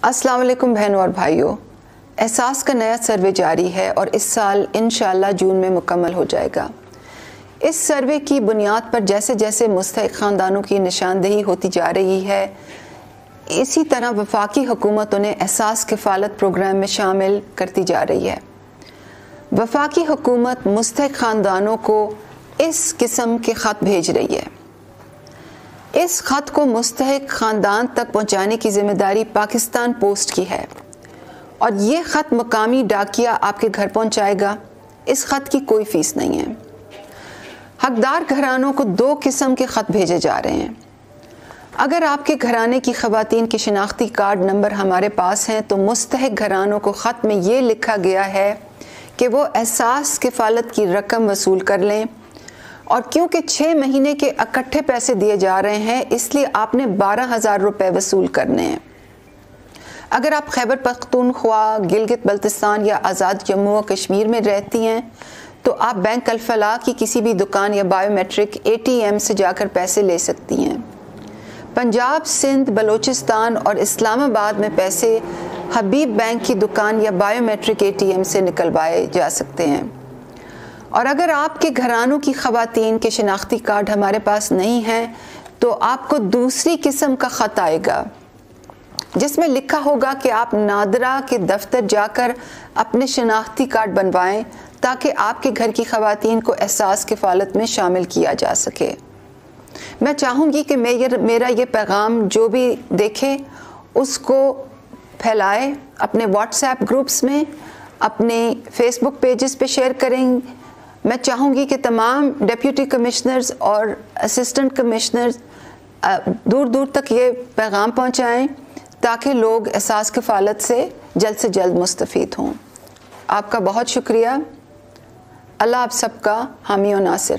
अस्सलाम वालेकुम बहनों और भाइयों, एहसास का नया सर्वे जारी है और इस साल इंशाअल्लाह जून में मुकम्मल हो जाएगा। इस सर्वे की बुनियाद पर जैसे जैसे मुस्तहिक ख़ानदानों की निशानदेही होती जा रही है, इसी तरह वफाकी हुकूमत उन्हें एहसास किफ़ालत प्रोग्राम में शामिल करती जा रही है। वफाकी हुकूमत मुस्तहिक ख़ानदानों को इस किस्म के ख़त भेज रही है। इस ख़त को मुस्तहिक ख़ानदान तक पहुँचाने की ज़िम्मेदारी पाकिस्तान पोस्ट की है और ये ख़त मकामी डाकिया आपके घर पहुँचाएगा। इस ख़त की कोई फ़ीस नहीं है। हकदार घरानों को 2 किस्म के ख़त भेजे जा रहे हैं। अगर आपके घराने की ख़वातीन के शिनाख्ती कार्ड नंबर हमारे पास हैं तो मुस्तहिक घरानों को ख़त में ये लिखा गया है कि वो एहसास किफ़ालत की रकम वसूल कर लें, और क्योंकि 6 महीने के इकट्ठे पैसे दिए जा रहे हैं इसलिए आपने 12,000 रुपये वसूल करने हैं। अगर आप खैबर पख्तूनख्वा, गिलगित बल्तिस्तान या आज़ाद जम्मू और कश्मीर में रहती हैं तो आप बैंक अल-फलाह की किसी भी दुकान या बायोमेट्रिक ATM से जाकर पैसे ले सकती हैं। पंजाब, सिंध, बलोचिस्तान और इस्लामाबाद में पैसे हबीब बैंक की दुकान या बायोमेट्रिक ATM से निकलवाए जा सकते हैं। और अगर आपके घरानों की ख़वातीन के शिनाख्ती कार्ड हमारे पास नहीं हैं तो आपको दूसरी किस्म का ख़त आएगा जिसमें लिखा होगा कि आप नादरा के दफ्तर जाकर अपने शिनाख्ती कार्ड बनवाएं ताकि आपके घर की ख़वातीन को एहसास किफ़ालत में शामिल किया जा सके। मैं चाहूँगी कि मेरा ये पैगाम जो भी देखे उसको फैलाए, अपने व्हाट्सएप ग्रुप्स में, अपने फेसबुक पेजेस पे शेयर करें। मैं चाहूँगी कि तमाम डिप्टी कमिश्नर्स और असिस्टेंट कमिश्नर्स दूर दूर तक ये पैगाम पहुँचाएँ ताकि लोग एहसास किफ़ालत से जल्द मुस्तफ़ीद हों। आपका बहुत शुक्रिया। अल्लाह आप सबका हामी और नासिर।